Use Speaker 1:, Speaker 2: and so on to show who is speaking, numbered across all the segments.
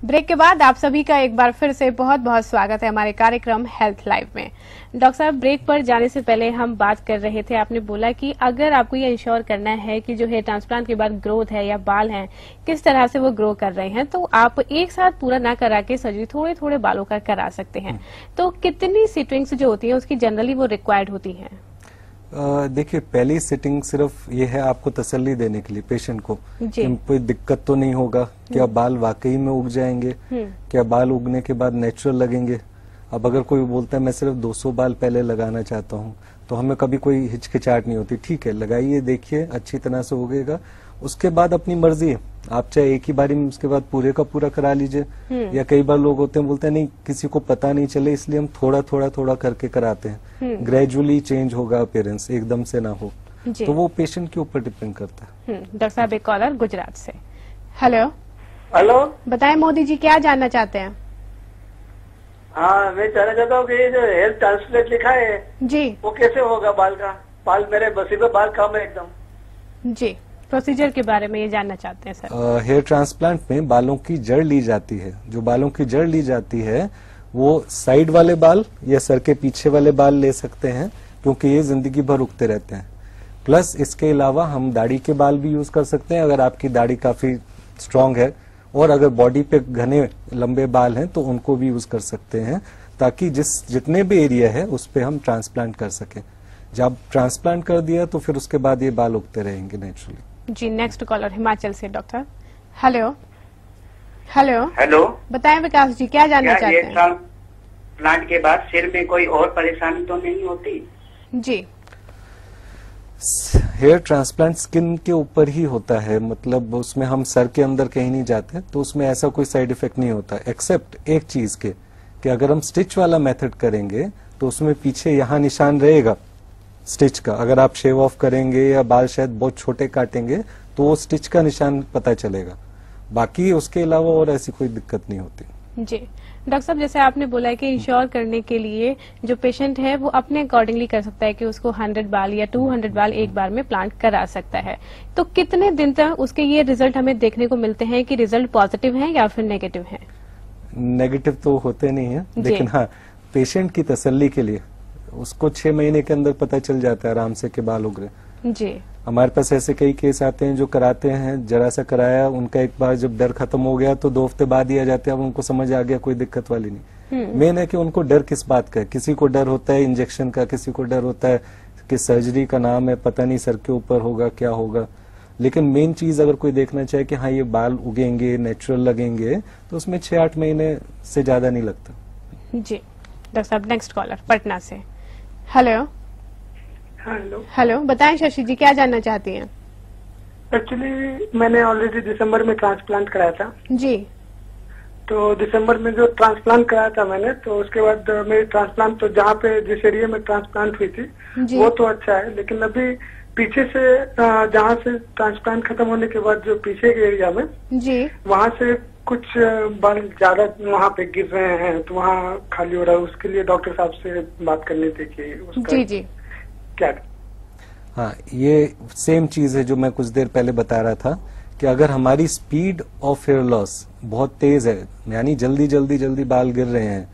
Speaker 1: Break के बाद आप सभी का एक बार फिर से बहुत बहुत स्वागत है हमारे कार्यक्रम हेल्थ लाइव में। डॉक्टर साहब, ब्रेक पर जाने से पहले हम बात कर रहे थे, आपने बोला कि अगर आपको ये इंश्योर करना है कि जो हेयर ट्रांसप्लांट के बाद ग्रोथ है या बाल हैं किस तरह से वो ग्रो कर रहे हैं, तो आप एक साथ पूरा ना करा के सर्जरी थोड़े थोड़े बालों का करा सकते हैं। तो कितनी सिटिंग्स जो होती है उसकी जनरली वो रिक्वायर्ड होती है?
Speaker 2: देखिए, पहली सिटिंग सिर्फ ये है आपको तसल्ली देने के लिए पेशेंट को कि कोई दिक्कत तो नहीं होगा, क्या बाल वाकई में उग जाएंगे, क्या बाल उगने के बाद नेचुरल लगेंगे। अब अगर कोई बोलता है मैं सिर्फ 200 बाल पहले लगाना चाहता हूँ, तो हमें कभी कोई हिचकिचाहट नहीं होती। ठीक है, लगाइए, देखिए अच्छी तरह से उगेगा, उसके बाद अपनी मर्जी है, आप चाहे एक ही बारी में उसके बाद पूरे का पूरा करा लीजिए, या कई बार लोग होते हैं बोलते हैं नहीं किसी को पता नहीं चले इसलिए हम थोड़ा थोड़ा थोड़ा करके कराते हैं। ग्रेजुअली चेंज होगा अपीयरेंस, एकदम से ना हो, तो वो पेशेंट के ऊपर डिपेंड करता है।
Speaker 1: डॉक्टर साहब, एक कॉलर गुजरात से। हेलो
Speaker 3: हेलो,
Speaker 1: बताएं मोदी जी, क्या जानना चाहते हैं?
Speaker 3: हाँ, मैं जानना चाहता हूँ कि ये जो हेयर ट्रांसप्लांट लिखा है
Speaker 1: जी,
Speaker 3: वो कैसे होगा? बाल का, बाल मेरे बसी पे बाल कम है एकदम।
Speaker 1: जी, प्रोसीजर के बारे में ये जानना चाहते हैं सर।
Speaker 2: हेयर ट्रांसप्लांट में बालों की जड़ ली जाती है। जो बालों की जड़ ली जाती है वो साइड वाले बाल या सर के पीछे वाले बाल ले सकते हैं, क्योंकि ये जिंदगी भर उगते रहते हैं। प्लस इसके अलावा हम दाढ़ी के बाल भी यूज कर सकते हैं, अगर आपकी दाढ़ी काफी स्ट्रांग है, और अगर बॉडी पे घने लंबे बाल हैं तो उनको भी यूज कर सकते हैं, ताकि जितने भी एरिया है उस पे हम ट्रांसप्लांट कर सकें। जब ट्रांसप्लांट कर दिया तो फिर उसके बाद ये बाल उगते रहेंगे नेचुरली।
Speaker 1: जी, नेक्स्ट कॉलर हिमाचल से डॉक्टर। हेलो हेलो
Speaker 4: हेलो,
Speaker 1: बताएं विकास जी, क्या जानना चाहते हैं?
Speaker 4: ट्रांसप्लांट के बाद सिर में कोई और परेशानी तो नहीं होती?
Speaker 1: जी,
Speaker 2: हेयर ट्रांसप्लांट स्किन के ऊपर ही होता है, मतलब उसमें हम सर के अंदर कहीं नहीं जाते, तो उसमें ऐसा कोई साइड इफेक्ट नहीं होता, एक्सेप्ट एक चीज के कि अगर हम स्टिच वाला मेथड करेंगे तो उसमें पीछे यहाँ निशान रहेगा स्टिच का। अगर आप शेव ऑफ करेंगे या बाल शायद बहुत छोटे काटेंगे तो वो स्टिच का निशान पता चलेगा, बाकी उसके अलावा और ऐसी कोई दिक्कत नहीं होती।
Speaker 1: जी डॉक्टर साहब, जैसे आपने बोला है कि इंश्योर करने के लिए जो पेशेंट है वो अपने अकॉर्डिंगली कर सकता है कि उसको 100 बाल या 200 बाल एक बार में प्लांट करा सकता है, तो कितने दिन तक उसके ये रिजल्ट हमें देखने को मिलते हैं कि रिजल्ट पॉजिटिव है या फिर नेगेटिव है?
Speaker 2: नेगेटिव तो होते नहीं है, लेकिन हाँ, पेशेंट की तसल्ली के लिए उसको 6 महीने के अंदर पता चल जाता है आराम से कि बाल उग रहे।
Speaker 1: जी,
Speaker 2: हमारे पास ऐसे कई केस आते हैं जो कराते हैं, जरा सा कराया, उनका एक बार जब डर खत्म हो गया तो 2 हफ्ते बाद ही आ जाते हैं, अब उनको समझ आ गया कोई दिक्कत वाली नहीं। मेन है कि उनको डर किस बात का है। किसी को डर होता है इंजेक्शन का, किसी को डर होता है कि सर्जरी का नाम है, पता नहीं सर के ऊपर होगा क्या होगा। लेकिन मेन चीज अगर कोई देखना चाहे कि हाँ ये बाल उगेंगे, नेचुरल लगेंगे, तो उसमें 6-8 महीने से ज्यादा नहीं लगता।
Speaker 1: जी डॉक्टर साहब, नेक्स्ट कॉलर पटना से। हेलो हेलो बताएं शशि जी, क्या जानना चाहती हैं?
Speaker 5: एक्चुअली मैंने ऑलरेडी दिसंबर में ट्रांसप्लांट कराया था।
Speaker 1: जी,
Speaker 5: तो दिसंबर में जो ट्रांसप्लांट कराया था मैंने, तो उसके बाद मेरी ट्रांसप्लांट तो जहाँ पे जिस एरिया में ट्रांसप्लांट हुई थी वो तो अच्छा है, लेकिन अभी पीछे से जहाँ से ट्रांसप्लांट खत्म होने के बाद जो पीछे के एरिया में
Speaker 1: जी,
Speaker 5: वहाँ से कुछ बाल ज्यादा वहाँ पे गिर रहे हैं, तो वहाँ खाली हो रहा है। उसके लिए डॉक्टर साहब से बात करनी थी कि उसका
Speaker 1: जी जी
Speaker 5: क्या।
Speaker 2: हाँ, ये सेम चीज है जो मैं कुछ देर पहले बता रहा था कि अगर हमारी स्पीड ऑफ हेयर लॉस बहुत तेज है, यानी जल्दी जल्दी जल्दी बाल गिर रहे हैं,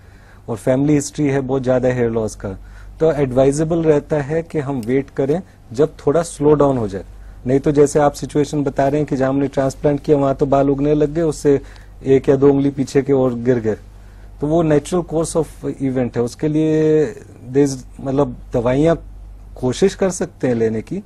Speaker 2: और फैमिली हिस्ट्री है बहुत ज्यादा हेयर लॉस का, तो एडवाइजेबल रहता है कि हम वेट करें जब थोड़ा स्लो डाउन हो जाए। नहीं तो जैसे आप सिचुएशन बता रहे हैं कि जहां हमने ट्रांसप्लांट किया वहां तो बाल उगने लग गए, उससे 1 या 2 उंगली पीछे के और गिर गए, तो वो नेचुरल कोर्स ऑफ इवेंट है। उसके लिए मतलब दवाइयां कोशिश कर सकते हैं लेने की,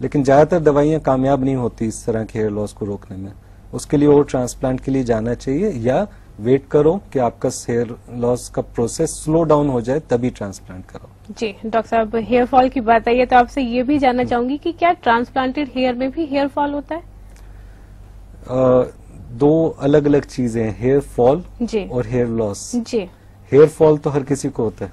Speaker 2: लेकिन ज्यादातर दवाइयां कामयाब नहीं होती इस तरह के हेयर लॉस को रोकने में। उसके लिए और ट्रांसप्लांट के लिए जाना चाहिए, या वेट करो कि आपका हेयर लॉस का प्रोसेस स्लो डाउन हो जाए तभी ट्रांसप्लांट करो।
Speaker 1: जी डॉक्टर साहब, हेयर फॉल की बात आई है तो आपसे ये भी जानना चाहूंगी कि क्या ट्रांसप्लांटेड हेयर में भी हेयर फॉल होता है?
Speaker 2: 2 अलग अलग चीजें हैं, हेयर फॉल
Speaker 1: जी
Speaker 2: और हेयर लॉस।
Speaker 1: जी,
Speaker 2: हेयर फॉल तो हर किसी को होता है,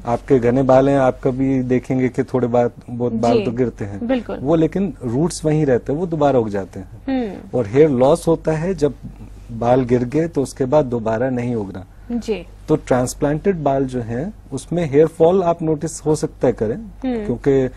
Speaker 2: आपके घने बाल हैं, आप कभी देखेंगे कि थोड़े बहुत बाल तो गिरते हैं,
Speaker 1: बिल्कुल,
Speaker 2: वो लेकिन रूट्स वहीं रहते हैं, वो दोबारा उग जाते हैं। और हेयर लॉस होता है जब बाल गिर गए तो उसके बाद दोबारा नहीं उगना।
Speaker 1: जी,
Speaker 2: तो ट्रांसप्लांटेड बाल जो हैं उसमें हेयर फॉल आप नोटिस हो सकता है करें, क्योंकि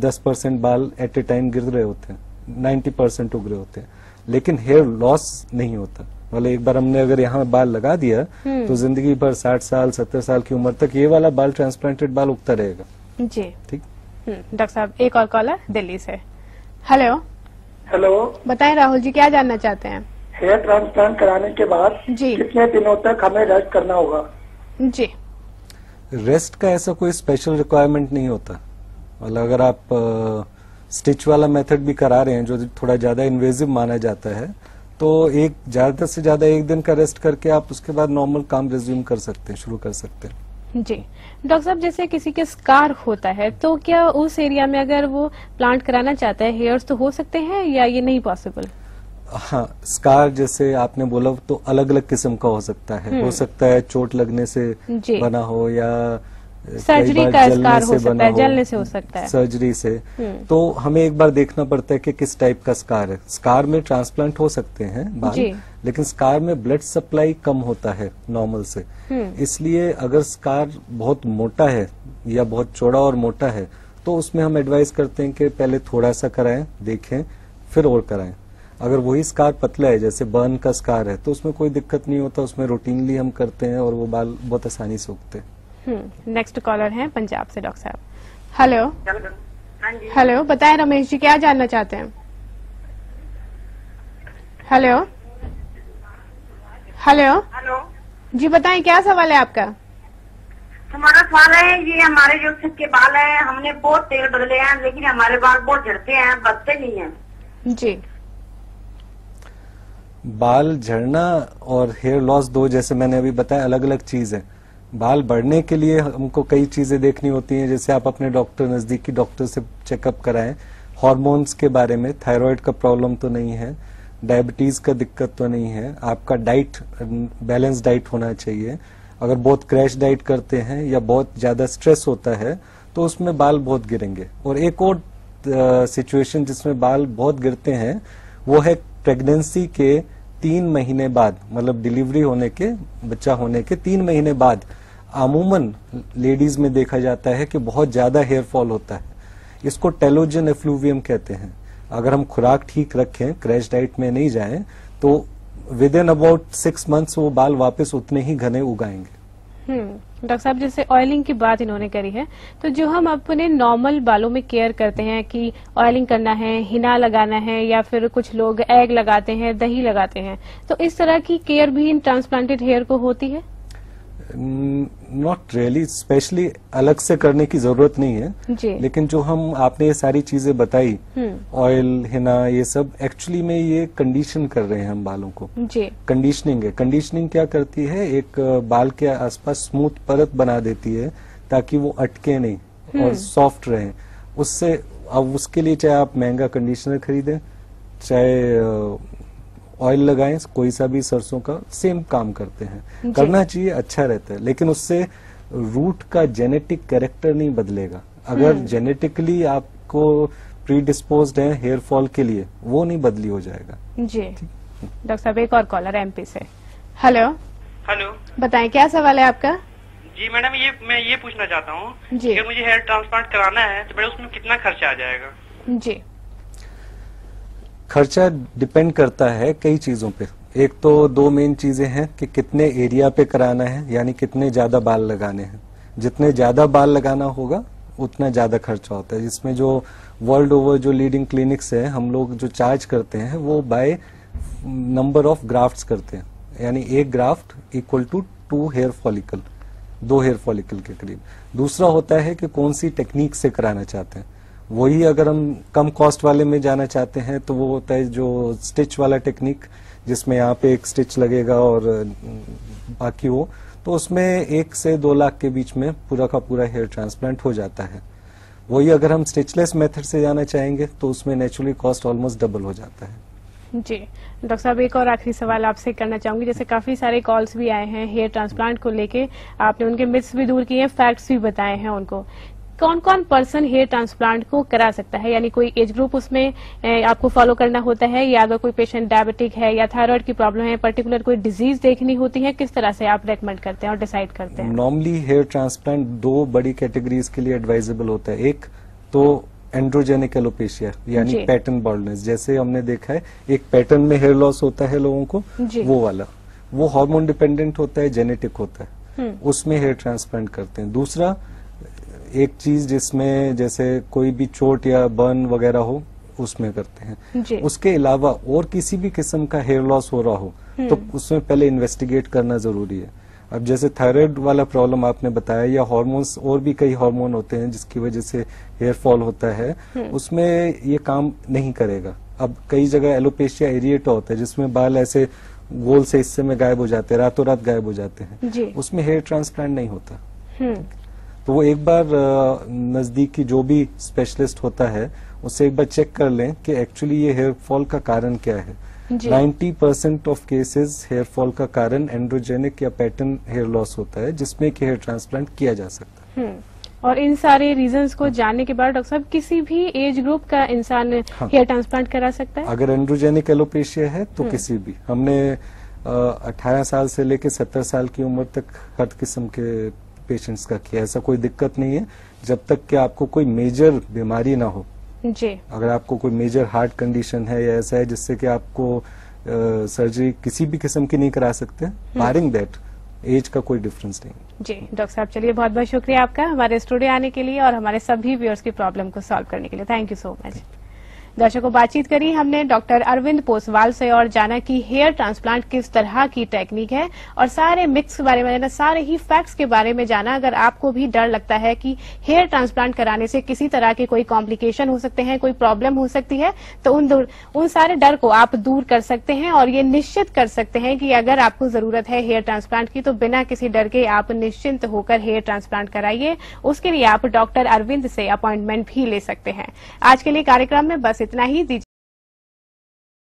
Speaker 2: 10% बाल एट ए टाइम गिर रहे होते हैं, 90% उग रहे होते हैं, लेकिन हेयर लॉस नहीं होता। मतलब एक बार हमने अगर यहाँ बाल लगा दिया तो जिंदगी भर 60 साल 70 साल की उम्र तक ये वाला बाल ट्रांसप्लांटेड बाल उगता रहेगा।
Speaker 1: जी
Speaker 2: ठीक।
Speaker 1: डॉक्टर साहब एक और कॉलर दिल्ली से। हेलो।
Speaker 5: हेलो,
Speaker 1: बताएं राहुल जी, क्या जानना चाहते हैं?
Speaker 5: हेयर ट्रांसप्लांट कराने के बाद
Speaker 1: जी।
Speaker 5: कितने दिनों तक हमें रेस्ट करना होगा?
Speaker 1: जी।
Speaker 2: रेस्ट का ऐसा कोई स्पेशल रिक्वायरमेंट नहीं होता। मतलब अगर आप स्टिच वाला मेथड भी करा रहे हैं जो थोड़ा ज्यादा इन्वेजिव माना जाता है, तो एक ज्यादा से ज्यादा एक दिन का रेस्ट करके आप उसके बाद नॉर्मल काम रिज्यूम कर सकते हैं, शुरू कर सकते हैं।
Speaker 1: जी डॉक्टर साहब, जैसे किसी के स्कार होता है तो क्या उस एरिया में अगर वो प्लांट कराना चाहता है हेयर्स तो हो सकते हैं या ये नहीं पॉसिबल?
Speaker 2: हाँ, स्कार जैसे आपने बोला तो अलग अलग किस्म का हो सकता है। हो सकता है चोट लगने से
Speaker 1: जी।
Speaker 2: बना हो या
Speaker 1: सर्जरी का स्कार हो सकता है, जलने से हो सकता है,
Speaker 2: सर्जरी से। तो हमें एक बार देखना पड़ता है कि किस टाइप का स्कार है। स्कार में ट्रांसप्लांट हो सकते हैं बाल, लेकिन स्कार में ब्लड सप्लाई कम होता है नॉर्मल से। इसलिए अगर स्कार बहुत मोटा है या बहुत चौड़ा और मोटा है तो उसमें हम एडवाइस करते हैं कि पहले थोड़ा सा कराएं, देखें, फिर और कराएं। अगर वही स्कार पतला है, जैसे बर्न का स्कार है, तो उसमें कोई दिक्कत नहीं होता, उसमें रूटीनली हम करते हैं और वो बाल बहुत आसानी से उगते हैं।
Speaker 1: नेक्स्ट कॉलर है पंजाब से डॉक्टर साहब। हेलो।
Speaker 4: हाँ जी।
Speaker 1: हेलो, बताएं रमेश जी, क्या जानना चाहते हैं? हेलो। हेलो।
Speaker 4: हेलो,
Speaker 1: जी बताएं, क्या सवाल है आपका?
Speaker 4: हमारा सवाल है ये हमारे जो सिर के बाल हैं, हमने बहुत तेल बदले हैं लेकिन हमारे बाल बहुत झड़ते हैं, बचते नहीं हैं।
Speaker 1: जी।
Speaker 2: बाल झड़ना और हेयर लॉस दो, जैसे मैंने अभी बताया, अलग अलग चीज है। बाल बढ़ने के लिए हमको कई चीजें देखनी होती हैं, जैसे आप अपने डॉक्टर, नजदीकी डॉक्टर से चेकअप कराएं, हार्मोन्स के बारे में, थायराइड का प्रॉब्लम तो नहीं है, डायबिटीज का दिक्कत तो नहीं है, आपका डाइट बैलेंस डाइट होना चाहिए। अगर बहुत क्रैश डाइट करते हैं या बहुत ज्यादा स्ट्रेस होता है तो उसमें बाल बहुत गिरेंगे। और एक और सिचुएशन जिसमें बाल बहुत गिरते हैं वो है प्रेगनेंसी के 3 महीने बाद, मतलब डिलीवरी होने के, बच्चा होने के 3 महीने बाद अमूमन लेडीज में देखा जाता है कि बहुत ज्यादा हेयर फॉल होता है। इसको टेलोजन एफ्लूवियम कहते हैं। अगर हम खुराक ठीक रखें, क्रैश डाइट में नहीं जाएं, तो विद इन अबाउट 6 मंथ्स वो बाल वापस उतने ही घने उगाएंगे।
Speaker 1: डॉक्टर साहब, जैसे ऑयलिंग की बात इन्होंने करी है, तो जो हम अपने नॉर्मल बालों में केयर करते हैं कि ऑयलिंग करना है, हिना लगाना है, या फिर कुछ लोग एग लगाते हैं, दही लगाते हैं, तो इस तरह की केयर भी इन ट्रांसप्लांटेड हेयर को होती है?
Speaker 2: नॉट रियली, स्पेशली अलग से करने की जरूरत नहीं है
Speaker 1: जी।
Speaker 2: लेकिन जो हम आपने ये सारी चीजें बताई, ऑयल, हिना, ये सब एक्चुअली में ये कंडीशन कर रहे हैं हम बालों को।
Speaker 1: जी।
Speaker 2: कंडीशनिंग है। कंडीशनिंग क्या करती है, एक बाल के आसपास स्मूथ परत बना देती है ताकि वो अटके नहीं और सॉफ्ट रहे। उससे, अब उसके लिए चाहे आप महंगा कंडीशनर खरीदें, चाहे ऑयल लगाएं, कोई सा भी सरसों का, सेम काम करते हैं। करना चाहिए, अच्छा रहता है, लेकिन उससे रूट का जेनेटिक कैरेक्टर नहीं बदलेगा। अगर जेनेटिकली आपको प्रीडिस्पोज्ड है हेयर फॉल के लिए, वो नहीं बदली हो जाएगा।
Speaker 1: जी। डॉक्टर साहब, एक और कॉलर एमपी से। हेलो।
Speaker 6: हेलो,
Speaker 1: बताएं, क्या सवाल है आपका?
Speaker 6: जी मैडम, मैं ये पूछना चाहता हूँ
Speaker 1: जी।
Speaker 6: अगर मुझे हेयर ट्रांसप्लांट कराना है तो मैडम उसमें कितना खर्चा आ जाएगा?
Speaker 1: जी।
Speaker 2: खर्चा डिपेंड करता है कई चीजों पे। एक तो 2 मेन चीजें हैं कि कितने एरिया पे कराना है, यानी कितने ज्यादा बाल लगाने हैं। जितने ज्यादा बाल लगाना होगा उतना ज्यादा खर्चा होता है। जिसमें जो वर्ल्ड ओवर जो लीडिंग क्लिनिक्स है, हम लोग जो चार्ज करते हैं वो बाय नंबर ऑफ ग्राफ्ट्स करते हैं, यानी एक graft equal to 2 hair follicle, 2 hair follicle के करीब। दूसरा होता है कि कौन सी टेक्निक से कराना चाहते हैं। वही अगर हम कम कॉस्ट वाले में जाना चाहते हैं तो वो होता है जो स्टिच वाला टेक्निक, जिसमें यहाँ पे एक स्टिच लगेगा और बाकी वो, तो उसमें 1 से 2 लाख के बीच में पूरा का पूरा हेयर ट्रांसप्लांट हो जाता है। वही अगर हम स्टिचलेस मेथड से जाना चाहेंगे तो उसमें नेचुरली कॉस्ट ऑलमोस्ट डबल हो जाता है।
Speaker 1: जी। डॉक्टर साहब, एक और आखिरी सवाल आपसे करना चाहूंगी। जैसे काफी सारे कॉल्स भी आए हैं हेयर ट्रांसप्लांट को लेके, आपने उनके मिथ्स भी दूर किए हैं, फैक्ट्स भी बताए हैं उनको। कौन कौन पर्सन हेयर ट्रांसप्लांट को करा सकता है, यानी कोई एज ग्रुप उसमें आपको फॉलो करना होता है, या अगर कोई पेशेंट डायबिटिक है या थायराइड की प्रॉब्लम है, पर्टिकुलर कोई डिजीज देखनी होती है, किस तरह से आप रेकमेंड करते हैं और डिसाइड करते हैं?
Speaker 2: नॉर्मली हेयर ट्रांसप्लांट 2 बड़ी कैटेगरीज के लिए एडवाइजेबल होता है। एक तो एंड्रोजेनिक एलोपेशिया यानी
Speaker 1: जी।
Speaker 2: पैटर्न बाल्डनेस, जैसे हमने देखा है एक पैटर्न में हेयर लॉस होता है लोगों को,
Speaker 1: जी।
Speaker 2: वो वाला, वो हार्मोन डिपेंडेंट होता है, जेनेटिक होता है, उसमें हेयर ट्रांसप्लांट करते हैं। दूसरा एक चीज जिसमें जैसे कोई भी चोट या बर्न वगैरह हो उसमें करते हैं।
Speaker 1: जी।
Speaker 2: उसके अलावा और किसी भी किस्म का हेयर लॉस हो रहा हो तो उसमें पहले इन्वेस्टिगेट करना जरूरी है। अब जैसे थायराइड वाला प्रॉब्लम आपने बताया, या हार्मोन्स, और भी कई हार्मोन होते हैं जिसकी वजह से हेयर फॉल होता है, उसमें ये काम नहीं करेगा। अब कई जगह एलोपेशिया एरिएटा होता है जिसमें बाल ऐसे गोल से हिस्से में गायब हो जाते हैं, रातों रात गायब हो जाते हैं,
Speaker 1: जी।
Speaker 2: उसमें हेयर ट्रांसप्लांट नहीं होता।
Speaker 1: हम्म,
Speaker 2: तो वो एक बार नजदीकी जो भी स्पेशलिस्ट होता है उससे एक बार चेक कर लें कि एक्चुअली ये हेयर फॉल का कारण क्या है।
Speaker 1: जी।
Speaker 2: 90% ऑफ केसेस हेयर फॉल का कारण एंड्रोजेनिक या पैटर्न हेयर लॉस होता है जिसमें कि हेयर ट्रांसप्लांट किया जा सकता है।
Speaker 1: और इन सारे रीजंस को जानने के बाद डॉक्टर साहब किसी भी एज ग्रुप का इंसान हेयर ट्रांसप्लांट करा सकता है?
Speaker 2: अगर एंड्रोजेनिक एलोपेशिया है तो किसी भी, हमने 18 साल से लेकर 70 साल की उम्र तक हर किस्म के पेशेंट्स का किया। ऐसा कोई दिक्कत नहीं है जब तक कि आपको कोई मेजर बीमारी ना हो।
Speaker 1: जी।
Speaker 2: अगर आपको कोई मेजर हार्ट कंडीशन है या ऐसा है जिससे कि आपको सर्जरी किसी भी किस्म की नहीं करा सकते, बारिंग दैट एज का कोई डिफरेंस नहीं।
Speaker 1: जी डॉक्टर साहब, चलिए बहुत बहुत शुक्रिया आपका हमारे स्टूडियो आने के लिए और हमारे सभी व्यूअर्स की प्रॉब्लम को सॉल्व करने के लिए। Thank you so much. दर्शकों, बातचीत करी हमने डॉक्टर अरविंद पोसवाल से और जाना कि हेयर ट्रांसप्लांट किस तरह की टेक्निक है और सारे मिक्स के बारे में जाना, सारे ही फैक्ट्स के बारे में जाना। अगर आपको भी डर लगता है कि हेयर ट्रांसप्लांट कराने से किसी तरह के कोई कॉम्प्लिकेशन हो सकते हैं, कोई प्रॉब्लम हो सकती है, तो उन सारे डर को आप दूर कर सकते हैं और ये निश्चित कर सकते हैं कि अगर आपको जरूरत है हेयर ट्रांसप्लांट की तो बिना किसी डर के आप निश्चिंत होकर हेयर ट्रांसप्लांट कराइए। उसके लिए आप डॉक्टर अरविंद से अपॉइंटमेंट भी ले सकते हैं। आज के लिए कार्यक्रम में बस इतना ही। दीजिए